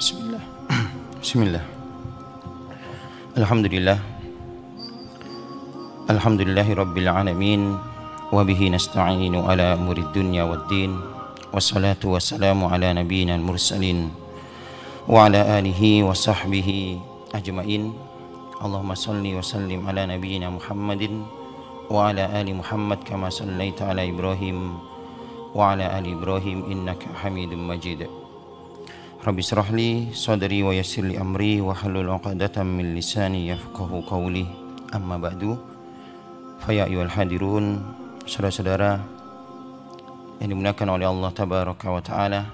Bismillah. Bismillah. Alhamdulillah. Alhamdulillahi rabbil alamin. Wa bihi nasta'inu ala umurid dunya waddin. Wassalatu wassalamu ala nabiyyina al-mursalin wa ala alihi wa sahbihi ajma'in. Allahumma salli wa sallim ala nabiyyina Muhammadin wa ala ali Muhammad kama sallaita ala Ibrahim wa ala ali Ibrahim innaka Hamidum Majid. Rabbi shrah li sadri wa yassir li amri wa hlul 'uqdatam min lisani yafqahu qawli. Amma ba'du. Fa ya ayyuhal hadirun, saudara-saudara yang dimuliakan oleh Allah tabaraka wa taala.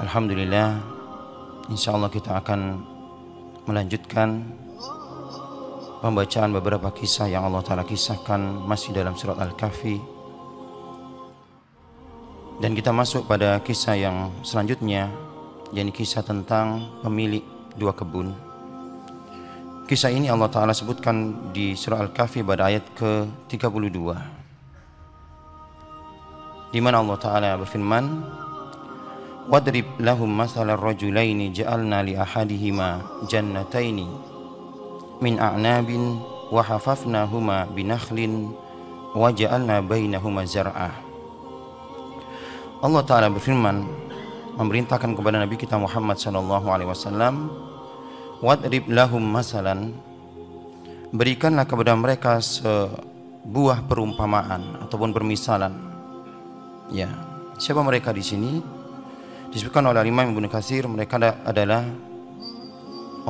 Alhamdulillah, insyaallah kita akan melanjutkan pembacaan beberapa kisah yang Allah taala kisahkan masih dalam surat Al-Kahfi. Dan kita masuk pada kisah yang selanjutnya, yakni kisah tentang pemilik dua kebun. Kisah ini Allah Ta'ala sebutkan di surah Al-Kahfi pada ayat ke-32, di mana Allah Ta'ala berfirman, "Wadrib lahum mathalan rajulaini ja'alna li ahadihima jannataini min a'nabin wa hafafnahuma binakhlin wa ja'alna bainahuma zar'a." Allah Ta'ala berfirman, memerintahkan kepada Nabi kita Muhammad SAW, wadrib lahum masalan, berikanlah kepada mereka sebuah perumpamaan ataupun permisalan. Ya, siapa mereka di sini? Disebutkan oleh Imam Ibnu Katsir, mereka adalah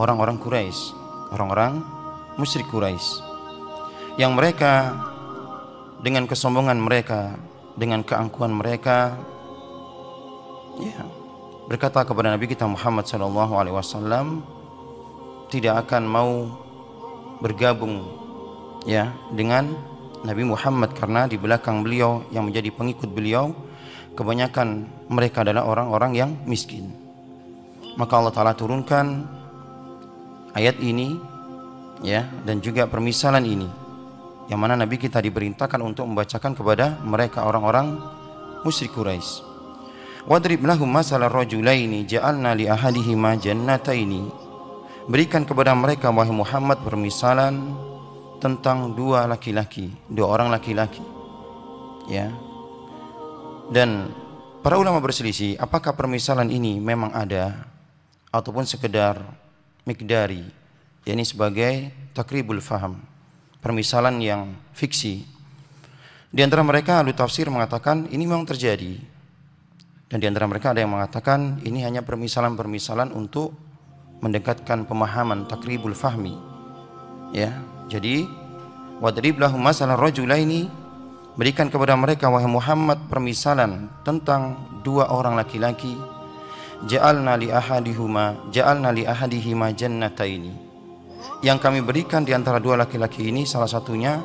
orang-orang Quraisy, orang-orang musyrik Quraisy, yang mereka dengan kesombongan mereka, dengan keangkuhan mereka, ya, berkata kepada Nabi kita Muhammad SAW, tidak akan mau bergabung, ya, dengan Nabi Muhammad, karena di belakang beliau yang menjadi pengikut beliau kebanyakan mereka adalah orang-orang yang miskin. Maka Allah Ta'ala turunkan ayat ini, ya, dan juga permisalan ini, yang mana Nabi kita diperintahkan untuk membacakan kepada mereka orang-orang musyrik Quraisy. Wadrib lahum masalan rajulaini ja'alna li ahadihima jannataini, berikan kepada mereka wahai Muhammad permisalan tentang dua laki-laki, dua orang laki-laki, ya. Dan para ulama berselisih apakah permisalan ini memang ada ataupun sekedar mikdari, yakni sebagai takribul faham, permisalan yang fiksi. Di antara mereka ahli tafsir mengatakan ini memang terjadi. Dan di antara mereka ada yang mengatakan ini hanya permisalan-permisalan untuk mendekatkan pemahaman takribul fahmi. Ya, jadi wadrib lahum masalan rajulaini, berikan kepada mereka wahai Muhammad permisalan tentang dua orang laki-laki, ja'alna li ahadihima jannataini, yang kami berikan di antara dua laki-laki ini salah satunya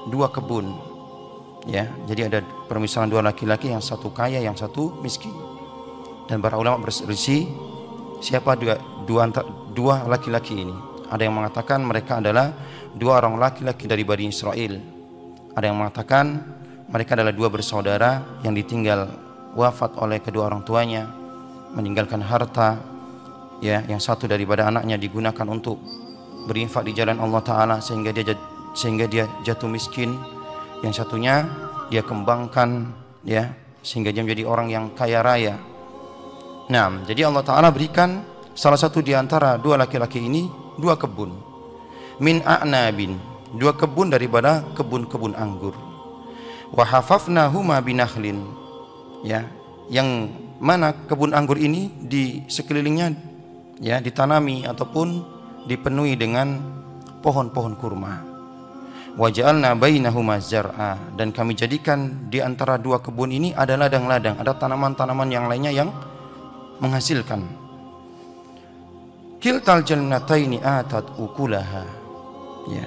dua kebun. Ya, jadi ada permisalan dua laki-laki, yang satu kaya, yang satu miskin. Dan para ulama berselisih siapa dua laki-laki ini. Ada yang mengatakan mereka adalah dua orang laki-laki dari Bani Israel. Ada yang mengatakan mereka adalah dua bersaudara yang ditinggal wafat oleh kedua orang tuanya, meninggalkan harta, ya, yang satu daripada anaknya digunakan untuk berinfak di jalan Allah Ta'ala sehingga dia jatuh miskin. Yang satunya dia kembangkan, ya, sehingga dia menjadi orang yang kaya raya. Nah, jadi Allah Ta'ala berikan salah satu di antara dua laki-laki ini dua kebun min a'nabin, dua kebun daripada kebun-kebun anggur. Wa hafafnahuma binakhlin, ya, yang mana kebun anggur ini di sekelilingnya ya ditanami ataupun dipenuhi dengan pohon-pohon kurma. Wa ja'alna bainahuma zar'a, dan kami jadikan di antara dua kebun ini ada ladang-ladang, ada tanaman-tanaman yang lainnya yang menghasilkan. Kiltal jannataini atat ukulaha, ya,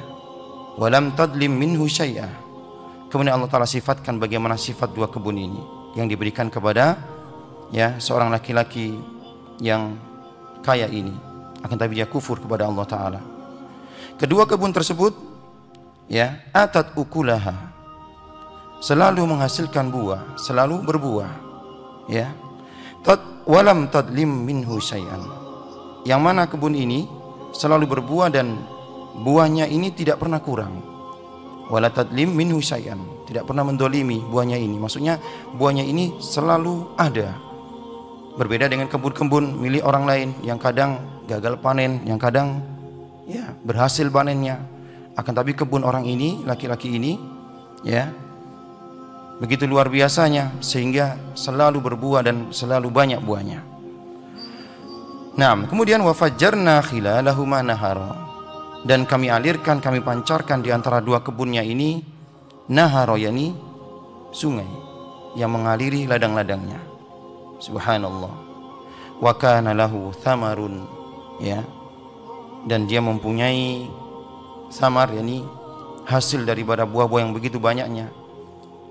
wa lam tadlim minhu syai'a. Kemudian Allah Ta'ala sifatkan bagaimana sifat dua kebun ini yang diberikan kepada ya seorang laki-laki yang kaya ini, akan tapi dia kufur kepada Allah Ta'ala. Kedua kebun tersebut ya atat ukulaha, selalu menghasilkan buah, selalu berbuah, ya. Walam tadlim minhu syai'an, yang mana kebun ini selalu berbuah dan buahnya ini tidak pernah kurang. Wala tadlim minhu syai'an, tidak pernah mendolimi buahnya ini, maksudnya buahnya ini selalu ada. Berbeda dengan kebun-kebun milik orang lain yang kadang gagal panen, yang kadang ya berhasil panennya. Akan tapi kebun orang ini, laki-laki ini ya begitu luar biasanya sehingga selalu berbuah dan selalu banyak buahnya. Nah, kemudian wa fajjarna khilalahuma nahara, dan kami alirkan, kami pancarkan di antara dua kebunnya ini nahara, yakni sungai yang mengaliri ladang-ladangnya. Subhanallah. Wa kana lahu thamarun, ya, dan dia mempunyai samar, yakni hasil daripada buah-buah yang begitu banyaknya.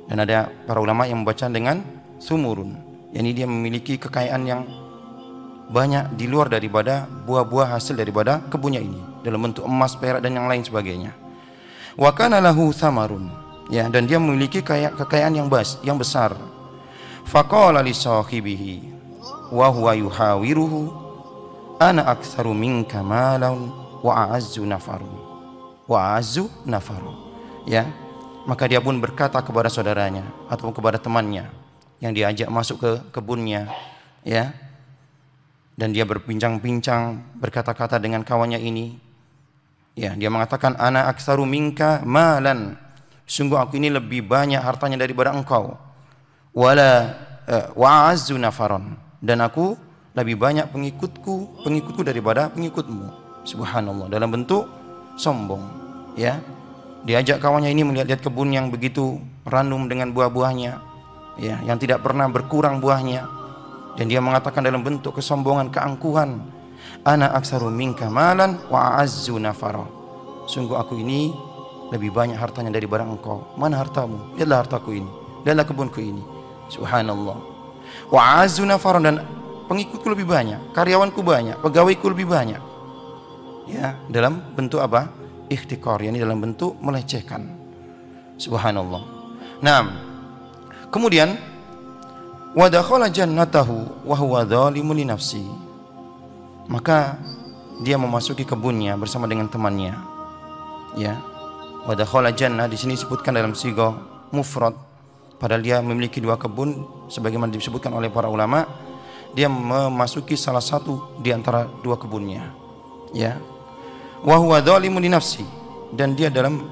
Dan ada para ulama yang membaca dengan sumurun, yakni dia memiliki kekayaan yang banyak di luar daripada buah-buah hasil daripada kebunnya ini, dalam bentuk emas, perak dan yang lain sebagainya. Wa kana lahu thamarun, ya, dan dia memiliki kekayaan yang besar. Faqala li sahibihi wa huwa yuhawiruhu ana aktsaru minka malan wa a'azzu nafaru, ya. Maka dia pun berkata kepada saudaranya atau kepada temannya yang diajak masuk ke kebunnya, ya, dan dia berbincang-bincang, berkata-kata dengan kawannya ini, ya, dia mengatakan ana aktsaru minka malan, sungguh aku ini lebih banyak hartanya daripada engkau, wala wa a'azzu nafaron, dan aku lebih banyak pengikutku daripada pengikutmu. Subhanallah, dalam bentuk sombong, ya. Diajak kawannya ini melihat kebun yang begitu ranum dengan buah-buahnya, ya, yang tidak pernah berkurang buahnya, dan dia mengatakan dalam bentuk kesombongan, keangkuhan, ana aktsaru minka malan wa a'azzu nafara, sungguh aku ini lebih banyak hartanya daripada engkau. Mana hartamu? Lihatlah hartaku ini, lihatlah kebunku ini. Subhanallah. Wa a'azzu nafara, dan pengikutku lebih banyak, karyawanku banyak, pegawaiku lebih banyak, ya, dalam bentuk apa? Ikhtikar, yakni dalam bentuk melecehkan. Subhanallah. Nah, kemudian wa dakhala jannatahu wa huwa dzalimun li nafsi, maka dia memasuki kebunnya bersama dengan temannya, ya. Wa dakhala jannah di sini disebutkan dalam sigah mufrad, padahal dia memiliki dua kebun sebagaimana disebutkan oleh para ulama. Dia memasuki salah satu di antara dua kebunnya, ya. Wa huwa dzalimun li nafsi, dan dia dalam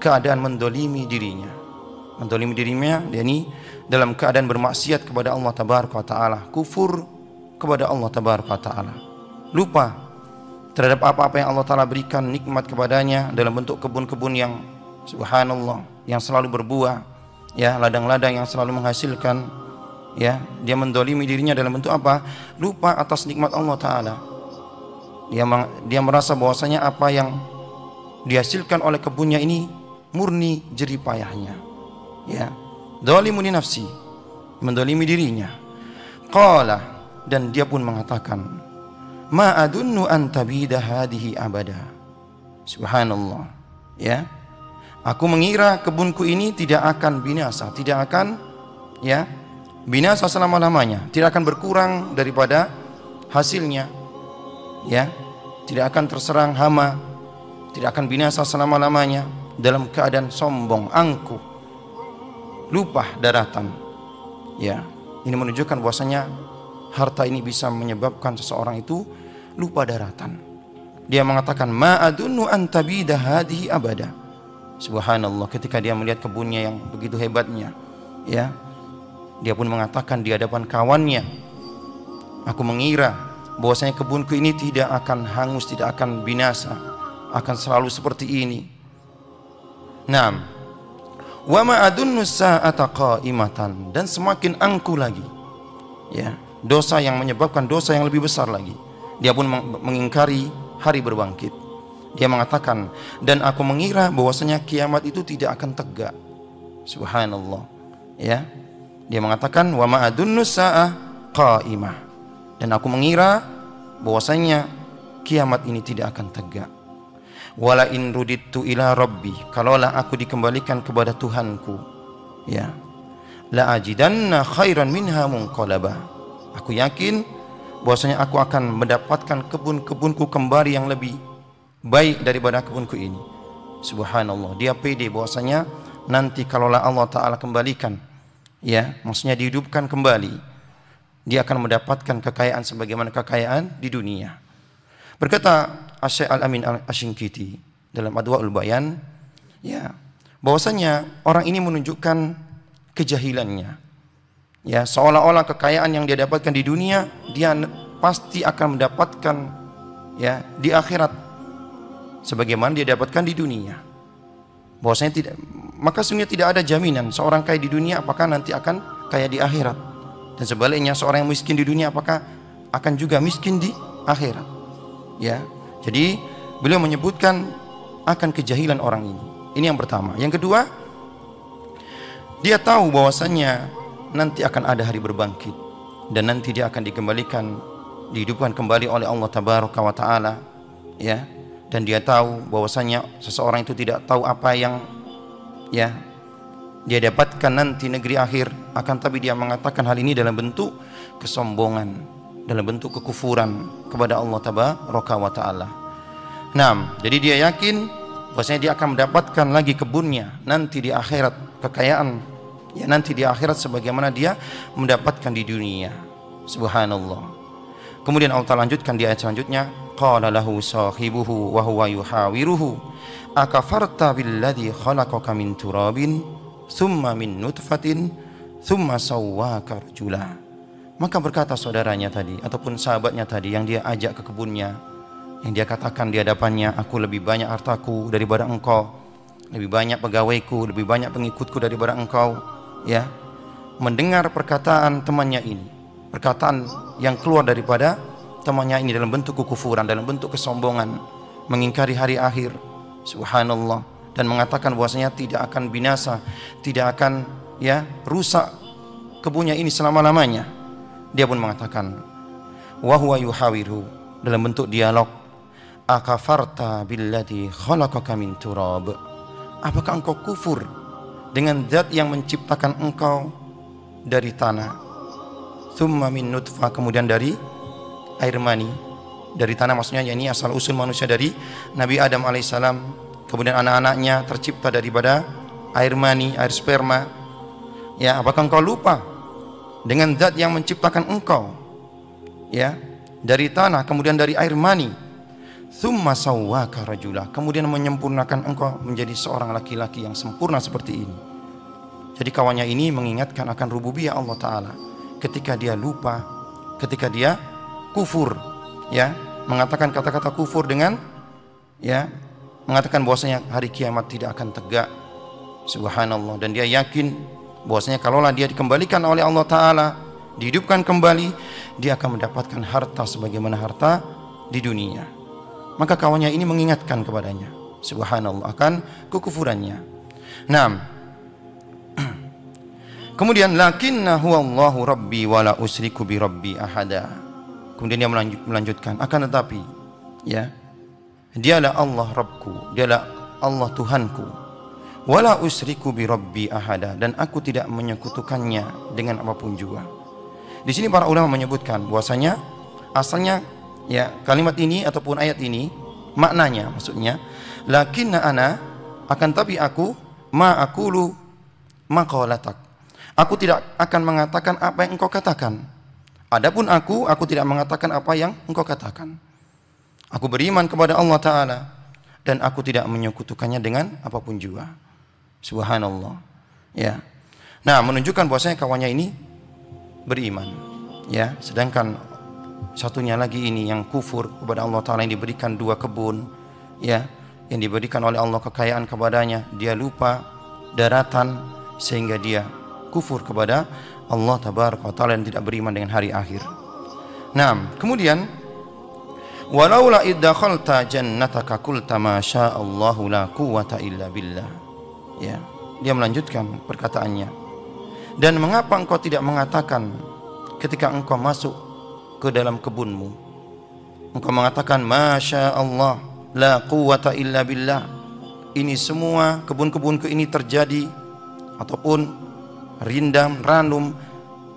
keadaan mendolimi dirinya. Mendolimi dirinya, yakni dalam keadaan bermaksiat kepada Allah Tabaraka wa Ta'ala, kufur kepada Allah Tabaraka wa Ta'ala, lupa terhadap apa-apa yang Allah Ta'ala berikan nikmat kepadanya dalam bentuk kebun-kebun yang subhanallah, yang selalu berbuah, ya, ladang-ladang yang selalu menghasilkan, ya. Dia mendolimi dirinya dalam bentuk apa? Lupa atas nikmat Allah Ta'ala. Dia merasa bahwasanya apa yang dihasilkan oleh kebunnya ini murni jerih payahnya, ya. Dzalimun li nafsi, mendolimi dirinya. Qala, dan dia pun mengatakan, ma adunnu an tabida hadhihi abada. Subhanallah, ya. Aku mengira kebunku ini tidak akan binasa, tidak akan, ya, binasa selama-lamanya, tidak akan berkurang daripada hasilnya, ya, tidak akan terserang hama, tidak akan binasa selama-lamanya, dalam keadaan sombong, angkuh, lupa daratan, ya. Ini menunjukkan bahwasanya harta ini bisa menyebabkan seseorang itu lupa daratan, dia mengatakan ma adunnu an tabida hadhihi abada. Subhanallah, ketika dia melihat kebunnya yang begitu hebatnya, ya, dia pun mengatakan di hadapan kawannya, aku mengira bahwasanya kebunku ini tidak akan hangus, tidak akan binasa, akan selalu seperti ini. Naam. Wa ma adunnu sa'ata qa'imatan, dan semakin angkuh lagi, ya, dosa yang menyebabkan dosa yang lebih besar lagi. Dia pun mengingkari hari berbangkit. Dia mengatakan, dan aku mengira bahwasanya kiamat itu tidak akan tegak. Subhanallah, ya. Dia mengatakan wa ma adunnu sa'ah qa'imah, dan aku mengira bahwasanya kiamat ini tidak akan tegak. Wala in rudittu ila rabbi, kalaulah aku dikembalikan kepada Tuhanku, ya, la ajidanna khairan minha munqalaba, aku yakin bahwasanya aku akan mendapatkan kebun-kebunku kembali yang lebih baik daripada kebunku ini. Subhanallah, dia pede bahwasanya nanti kalaulah Allah Ta'ala kembalikan, ya, maksudnya dihidupkan kembali, dia akan mendapatkan kekayaan sebagaimana kekayaan di dunia. Berkata Asy-Syaikh Al-Amin Asy-Syinkiti dalam Adwaul Bayan, ya, bahwasanya orang ini menunjukkan kejahilannya, ya, seolah-olah kekayaan yang dia dapatkan di dunia dia pasti akan mendapatkan, ya, di akhirat sebagaimana dia dapatkan di dunia. Bahwasanya tidak, maka sesungguhnya tidak ada jaminan seorang kaya di dunia apakah nanti akan kaya di akhirat, dan sebaliknya seorang yang miskin di dunia apakah akan juga miskin di akhirat, ya. Jadi beliau menyebutkan akan kejahilan orang ini. Ini yang pertama. Yang kedua, dia tahu bahwasanya nanti akan ada hari berbangkit, dan nanti dia akan dikembalikan, dihidupkan kembali oleh Allah Tabaraka wa Ta'ala, ya. Dan dia tahu bahwasanya seseorang itu tidak tahu apa yang, ya, dia dapatkan nanti negeri akhir, akan tapi dia mengatakan hal ini dalam bentuk kesombongan, dalam bentuk kekufuran kepada Allah Tabaraka wa Ta'ala. Nah, jadi dia yakin bahwasanya dia akan mendapatkan lagi kebunnya nanti di akhirat, kekayaan, ya, nanti di akhirat sebagaimana dia mendapatkan di dunia. Subhanallah. Kemudian Allah Ta'ala lanjutkan di ayat selanjutnya, qala lahu sahibuhu wa huwa yuhawiruhu akafarta billadhi khalaqaka min turabin thumma min nutfatin thumma sawwaka rajula. Maka berkata saudaranya tadi ataupun sahabatnya tadi yang dia ajak ke kebunnya, yang dia katakan di hadapannya, aku lebih banyak hartaku daripada engkau, lebih banyak pegawaiku, lebih banyak pengikutku daripada engkau, ya. Mendengar perkataan temannya ini, perkataan yang keluar daripada temannya ini dalam bentuk kekufuran, dalam bentuk kesombongan, mengingkari hari akhir, subhanallah, dan mengatakan bahwasanya tidak akan binasa, tidak akan, ya, rusak kebunnya ini selama-lamanya. Dia pun mengatakan wa huwa yuhawiru, dalam bentuk dialog, akafarta billadhi khalaqaka min turab, apakah engkau kufur dengan zat yang menciptakan engkau dari tanah, thumma min nutfah, kemudian dari air mani, dari tanah maksudnya ini asal usul manusia dari Nabi Adam alaihissalam, kemudian anak-anaknya tercipta daripada air mani, air sperma, ya, apakah engkau lupa dengan zat yang menciptakan engkau, ya, dari tanah kemudian dari air mani, thumma sawwaka rajula, kemudian menyempurnakan engkau menjadi seorang laki-laki yang sempurna seperti ini. Jadi kawannya ini mengingatkan akan rububiyah Allah Ta'ala ketika dia lupa, ketika dia kufur, ya, mengatakan kata-kata kufur dengan, ya, mengatakan bahwasanya hari kiamat tidak akan tegak. Subhanallah. Dan dia yakin bahwasanya kalaulah dia dikembalikan oleh Allah Ta'ala, dihidupkan kembali, dia akan mendapatkan harta sebagaimana harta di dunia. Maka kawannya ini mengingatkan kepadanya, subhanallah, akan kekufurannya. Nah, kemudian lakinna huwallahu rabbi wala usriku bi rabbi ahada. Kemudian dia melanjutkan, akan tetapi, ya, dialah Allah Rabbku, dialah Allah Tuhanku, wala usriku bi rabbi ahada, dan aku tidak menyekutukannya dengan apapun juga. Di sini para ulama menyebutkan bahwasanya asalnya, ya, kalimat ini ataupun ayat ini maknanya, maksudnya lakinna ana, akan tapi aku, ma aqulu maqalatak, aku tidak akan mengatakan apa yang engkau katakan. Adapun aku tidak mengatakan apa yang engkau katakan. Aku beriman kepada Allah Ta'ala dan aku tidak menyekutukannya dengan apapun juga. Subhanallah. Ya. Nah, menunjukkan bahwasanya kawannya ini beriman. Ya, sedangkan satunya lagi ini yang kufur kepada Allah Ta'ala, yang diberikan 2 kebun, ya, yang diberikan oleh Allah kekayaan kepadanya, dia lupa daratan sehingga dia kufur kepada Allah Tabaraka wa Ta'ala dan tidak beriman dengan hari akhir. Nah, kemudian walaula iddakhalta jannataka qulta ma sya'allahu la quwwata illa billah. Ya, dia melanjutkan perkataannya. Dan mengapa engkau tidak mengatakan ketika engkau masuk ke dalam kebunmu, engkau mengatakan masya Allah la quwwata illa billah, ini semua kebun-kebunku ini terjadi ataupun rindam ranum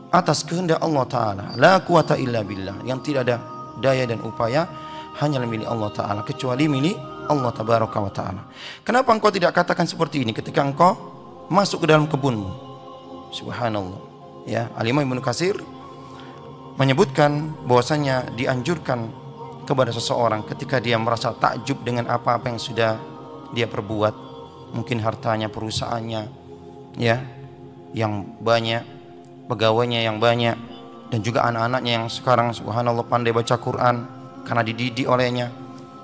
atas kehendak Allah Ta'ala, la quwwata illa billah, yang tidak ada daya dan upaya hanya milik Allah Ta'ala, kecuali milik Allah Tabaraka wa Ta'ala. Kenapa engkau tidak katakan seperti ini ketika engkau masuk ke dalam kebunmu? Subhanallah. Ya, Al-Imam Ibnu Katsir menyebutkan bahwasanya dianjurkan kepada seseorang ketika dia merasa takjub dengan apa-apa yang sudah dia perbuat, mungkin hartanya, perusahaannya, ya, yang banyak, pegawainya yang banyak, dan juga anak-anaknya yang sekarang subhanallah pandai baca Quran karena dididik olehnya,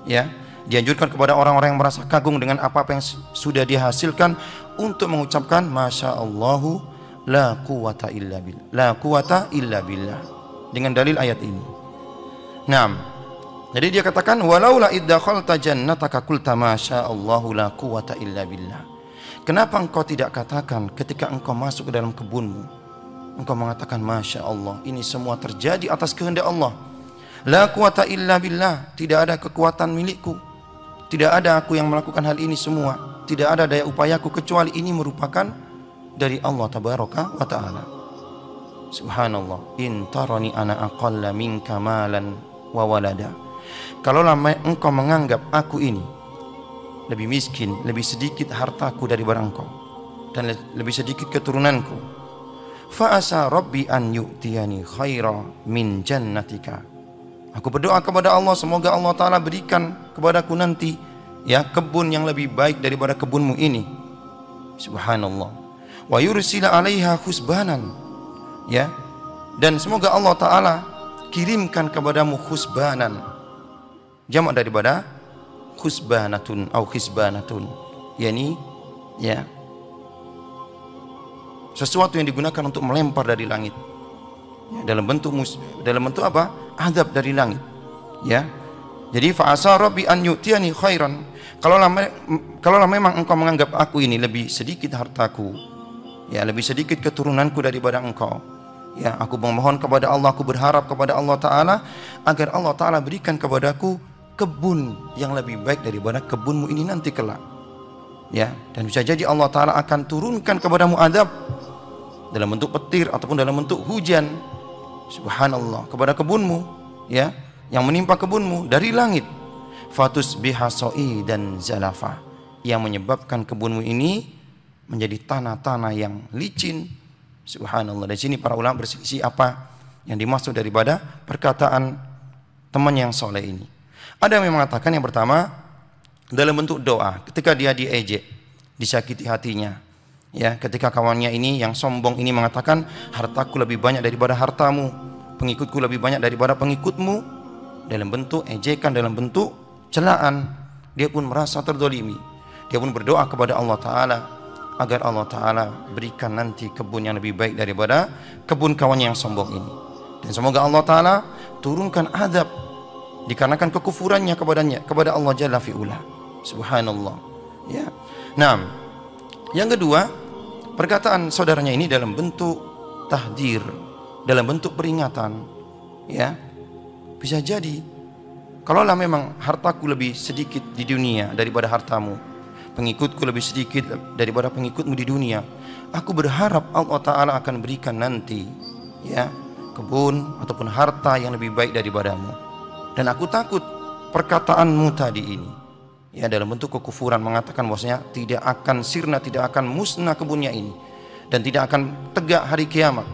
ya, dianjurkan kepada orang-orang yang merasa kagum dengan apa-apa yang sudah dia hasilkan untuk mengucapkan masya Allahu la quwwata illa billah, la quwwata illa billah, dengan dalil ayat ini. Nah, jadi dia katakan walaula iddakhalta jannataka qulta ma sya'allahu la quwwata illa billah. Kenapa engkau tidak katakan ketika engkau masuk ke dalam kebunmu, engkau mengatakan masya Allah, ini semua terjadi atas kehendak Allah. La quwwata illa billah, tidak ada kekuatan milikku, tidak ada aku yang melakukan hal ini semua, tidak ada daya upayaku, kecuali ini merupakan dari Allah Tabaraka wa Ta'ala. Subhanallah. In tarani ana aqalla minka malan wa walada. Kalau engkau menganggap aku ini lebih miskin, lebih sedikit hartaku daripada engkau, dan lebih sedikit keturunanku, fa asa rabbi an yu'tiyani khaira min jannatika. Aku berdoa kepada Allah, semoga Allah Ta'ala berikan kepadaku nanti, ya, kebun yang lebih baik daripada kebunmu ini. Subhanallah. Wa yursila 'alaiha khusbanan, ya, dan semoga Allah Ta'ala kirimkan kepadamu khusbanan, jamak daripada khusbanatun atau khisbanatun, yakni, ya, sesuatu yang digunakan untuk melempar dari langit, ya, dalam bentuk apa? Azab dari langit, ya. Jadi fa asa rabbi an yu'tiyani khairan, kalaulah memang engkau menganggap aku ini lebih sedikit hartaku, ya, lebih sedikit keturunanku daripada engkau, ya, aku memohon kepada Allah, aku berharap kepada Allah Ta'ala agar Allah Ta'ala berikan kepadaku kebun yang lebih baik daripada kebunmu ini nanti kelak, ya, dan bisa jadi Allah Ta'ala akan turunkan kepadamu azab dalam bentuk petir ataupun dalam bentuk hujan, subhanallah, kepada kebunmu, ya, yang menimpa kebunmu dari langit, fatus bihasoi dan zalafa, yang menyebabkan kebunmu ini menjadi tanah-tanah yang licin. Subhanallah. Dari sini para ulama berselisih apa yang dimaksud daripada perkataan teman yang soleh ini. Ada yang mengatakan yang pertama dalam bentuk doa ketika dia diejek, disakiti hatinya, ya, ketika kawannya ini yang sombong ini mengatakan hartaku lebih banyak daripada hartamu, pengikutku lebih banyak daripada pengikutmu, dalam bentuk ejekan, dalam bentuk celaan, dia pun merasa terdolimi. Dia pun berdoa kepada Allah Ta'ala agar Allah Ta'ala berikan nanti kebun yang lebih baik daripada kebun kawannya yang sombong ini, dan semoga Allah Ta'ala turunkan azab dikarenakan kekufurannya kepada Allah Jalla fi'ula. Subhanallah, ya. Nah, yang kedua, perkataan saudaranya ini dalam bentuk tahdir, dalam bentuk peringatan, ya. Bisa jadi kalaulah memang hartaku lebih sedikit di dunia daripada hartamu, pengikutku lebih sedikit daripada pengikutmu di dunia, aku berharap Allah Ta'ala akan berikan nanti, ya, kebun ataupun harta yang lebih baik daripadamu, dan aku takut perkataanmu tadi ini, ya, dalam bentuk kekufuran, mengatakan bahwasanya tidak akan sirna, tidak akan musnah kebunnya ini, dan tidak akan tegak hari kiamat.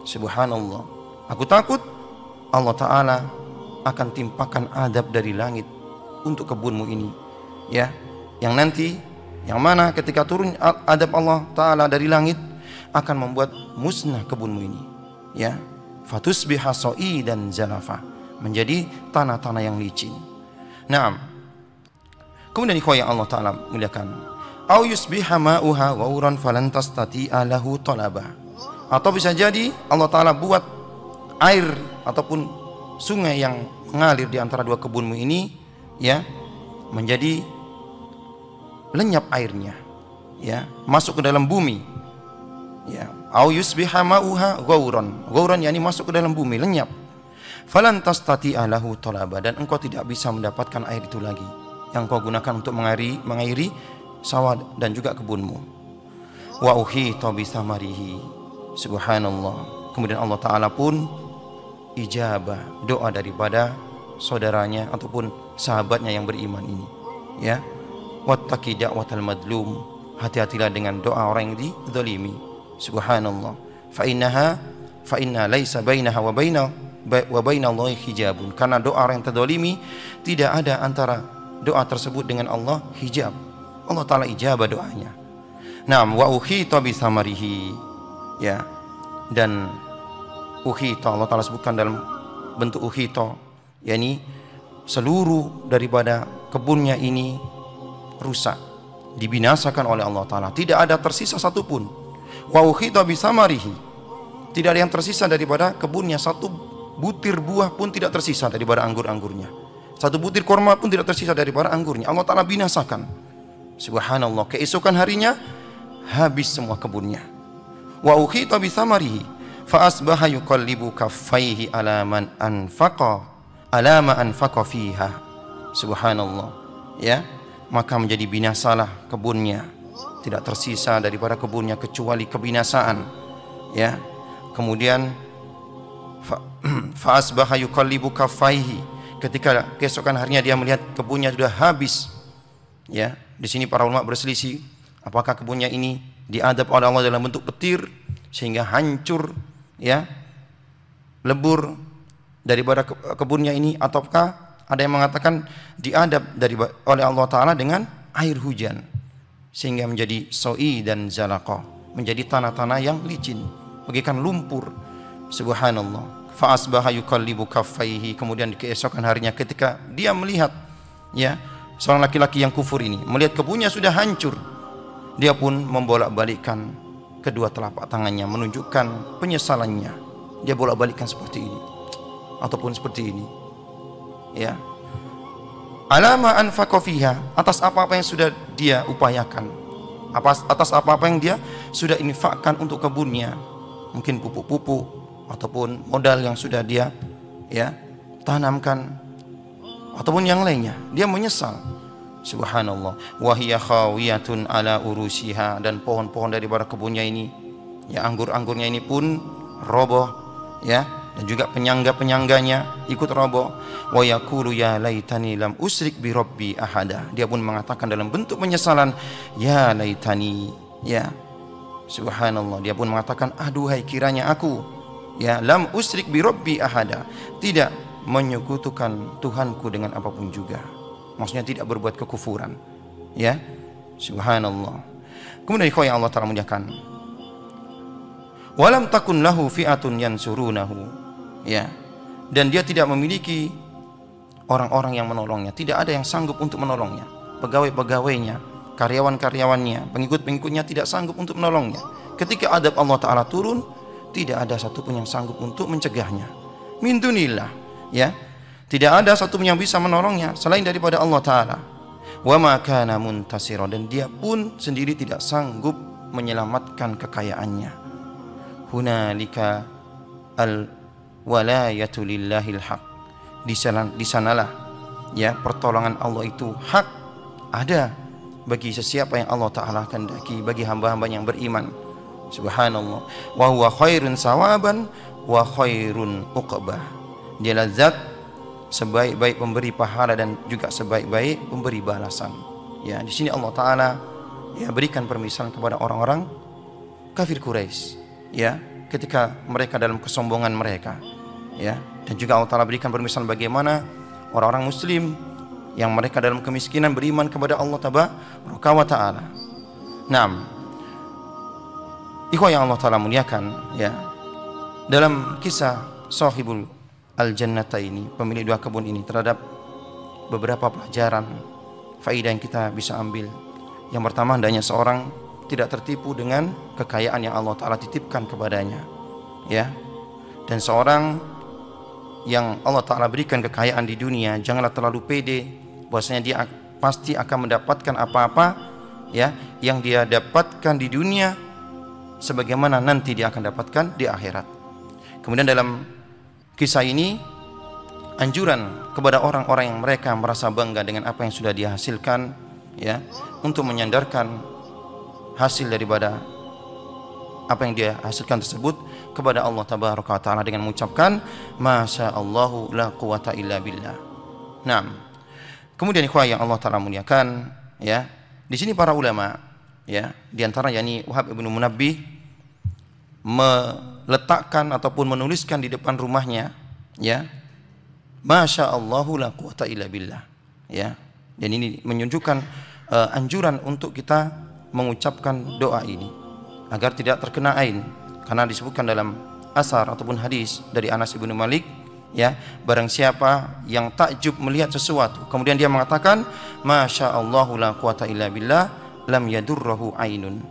Subhanallah. Aku takut Allah Ta'ala akan timpakan adab dari langit untuk kebunmu ini, ya, yang nanti, yang mana ketika turun adab Allah Ta'ala dari langit akan membuat musnah kebunmu ini, ya, fatusbiha sa'idan zalafa, menjadi tanah-tanah yang licin. Naam. Kemudian ikhwah yang Allah Ta'ala muliakan, au yusbiha ma'uha ghauran falan tastati'a lahu talaba, atau bisa jadi Allah Ta'ala buat air ataupun sungai yang mengalir di antara dua kebunmu ini, ya, menjadi lenyap airnya, ya, masuk ke dalam bumi, ya. Au yusbiha ma'uha ghauran yakni masuk ke dalam bumi, lenyap. Falan tastati'a lahu talaba, dan engkau tidak bisa mendapatkan air itu lagi yang kau gunakan untuk mengairi sawah dan juga kebunmu. Wa uhita bisamarihi, subhanallah. Kemudian Allah Ta'ala pun ijabah doa daripada saudaranya ataupun sahabatnya yang beriman ini, ya. Wattaqi da'watal madlum, hati-hatilah dengan doa orang yang dizalimi, subhanallah. Fa inna laisa bainaha wa bainallahi hijabun, karena doa orang yang terzalimi tidak ada antara doa tersebut dengan Allah hijab. Allah Ta'ala ijabah doanya. Naam, wa ukhita bisamarihi, ya, dan ukhita Allah Ta'ala sebutkan dalam bentuk ukhita, yakni seluruh daripada kebunnya ini rusak, dibinasakan oleh Allah Ta'ala, tidak ada tersisa satupun. Wa ukhita bisamarihi, tidak ada yang tersisa daripada kebunnya, satu butir buah pun tidak tersisa daripada anggur-anggurnya, satu butir korma pun tidak tersisa daripada anggurnya. Allah Ta'ala binasakan, subhanallah. Keesokan harinya habis semua kebunnya. Wa ukhita bisamarihi fa asbaha yuqallibu kaffaihi ala ma anfaqa fiha, subhanallah, ya. Maka menjadi binasalah kebunnya, tidak tersisa daripada kebunnya kecuali kebinasaan, ya. Kemudian fa asbaha yuqallibu kaffaihi, ketika keesokan harinya dia melihat kebunnya sudah habis, ya. Di sini para ulama berselisih, apakah kebunnya ini diadab oleh Allah dalam bentuk petir sehingga hancur, ya, lebur daripada kebunnya ini, ataukah ada yang mengatakan diadab oleh Allah Ta'ala dengan air hujan sehingga menjadi soi dan zalaqah, menjadi tanah-tanah yang licin bagaikan lumpur, subhanallah. Fa asbaha yuqallibu kaffaihi, kemudian di keesokan harinya ketika dia melihat, ya, seorang laki-laki yang kufur ini melihat kebunnya sudah hancur, dia pun membolak-balikkan kedua telapak tangannya menunjukkan penyesalannya. Dia bolak-balikkan seperti ini ataupun seperti ini, ya. Alama anfaqa fiha, atas apa-apa yang sudah dia upayakan, atas apa-apa yang dia sudah infakkan untuk kebunnya, mungkin pupuk-pupuk ataupun modal yang sudah dia, ya, tanamkan ataupun yang lainnya, dia menyesal, subhanallah. Wa hiya khawiyatun ala urusiha, dan pohon-pohon daripada kebunnya ini, ya, anggur-anggurnya ini pun roboh, ya, dan juga penyangga-penyangganya ikut roboh. Wa yaqulu ya laitani lam usrik bi rabbi ahada, dia pun mengatakan dalam bentuk penyesalan, ya laitani, ya, subhanallah. Dia pun mengatakan, aduhai kiranya aku, ya, lam usrik bi rabbi ahada, tidak menyekutukan Tuhanku dengan apapun juga, maksudnya tidak berbuat kekufuran, ya, subhanallah. Kemudian ikhwan yang Allah Ta'ala muliakan, walam takun lahu fi'atun yansurunahu, ya, dan dia tidak memiliki orang-orang yang menolongnya, tidak ada yang sanggup untuk menolongnya, pegawai-pegawainya, karyawan-karyawannya, pengikut-pengikutnya tidak sanggup untuk menolongnya. Ketika adab Allah Ta'ala turun, tidak ada satupun yang sanggup untuk mencegahnya min dunillah, ya, tidak ada satupun yang bisa menolongnya selain daripada Allah Ta'ala. Wa ma kana muntasira, dan dia pun sendiri tidak sanggup menyelamatkan kekayaannya. Hunalika al walayatu lillahil haq, di sanalah, ya, pertolongan Allah itu hak ada bagi sesiapa yang Allah Ta'ala kehendaki, bagi hamba-hamba yang beriman, subhanallah. Wa huwa khairun sawaban wa khairun uqbah, dialah zat sebaik-baik pemberi pahala dan juga sebaik-baik pemberi balasan, ya. Di sini Allah Ta'ala, ya, berikan permisalan kepada orang-orang kafir Quraisy, ya, ketika mereka dalam kesombongan mereka, ya, Dan juga Allah Ta'ala berikan permisalan bagaimana orang-orang muslim yang mereka dalam kemiskinan beriman kepada Allah Tabaraka wa Ta'ala. Naam, ikhwah yang Allah Ta'ala muliakan, ya, dalam kisah sahibul al-jannata ini, pemilik dua kebun ini, terhadap beberapa pelajaran faedah yang kita bisa ambil. Yang pertama, hendaknya seorang tidak tertipu dengan kekayaan yang Allah Ta'ala titipkan kepadanya, ya. Dan seorang yang Allah Ta'ala berikan kekayaan di dunia, janganlah terlalu pede bahwasanya dia pasti akan mendapatkan apa-apa, ya, yang dia dapatkan di dunia sebagaimana nanti dia akan dapatkan di akhirat. Kemudian dalam kisah ini anjuran kepada orang-orang yang mereka merasa bangga dengan apa yang sudah dia hasilkan, ya, untuk menyandarkan hasil daripada apa yang dia hasilkan tersebut kepada Allah Tabaraka wa Ta'ala dengan mengucapkan Masya Allahu la quwata illa billah. Nah, kemudian ikhwah yang Allah Ta'ala muliakan, ya, di sini para ulama, ya, di antara yakni Wahab ibnu Munabbih meletakkan ataupun menuliskan di depan rumahnya, ya, Masya Allahu la quwata illa billah, ya. Dan ini menunjukkan anjuran untuk kita mengucapkan doa ini agar tidak terkena ain, karena disebutkan dalam asar ataupun hadis dari Anas bin Malik, ya, barang siapa yang takjub melihat sesuatu kemudian dia mengatakan Masya Allahu la quwata illa billah lam yadurruhu ainun,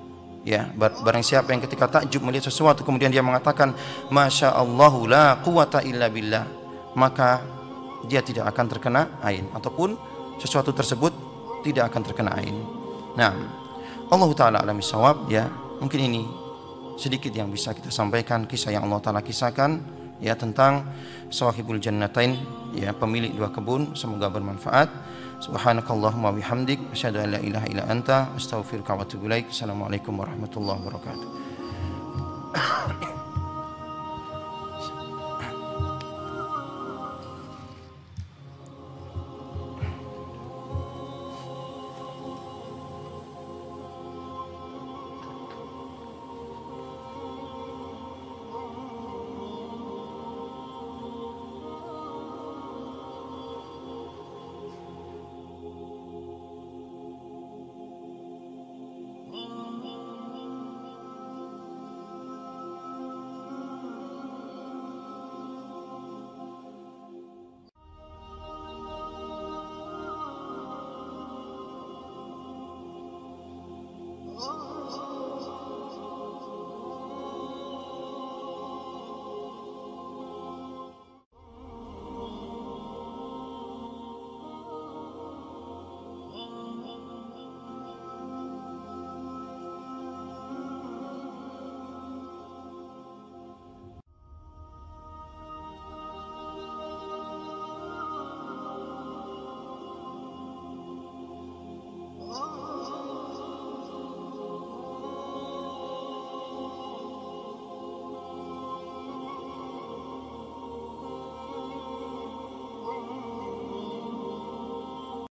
ya, barang siapa yang ketika takjub melihat sesuatu kemudian dia mengatakan Masya Allahu la quwata illa billah, maka dia tidak akan terkena ain ataupun sesuatu tersebut tidak akan terkena ain. Nah, Allah Ta'ala alam bisawab, ya. Mungkin ini sedikit yang bisa kita sampaikan kisah yang Allah Ta'ala kisahkan, ya, tentang sahibul jannatain, ya, pemilik dua kebun. Semoga bermanfaat. Subhanakallahumma bihamdik asyhadu an la ilaha illa anta astaghfiruka wa atubu ilaik. Assalamualaikum warahmatullahi wabarakatuh.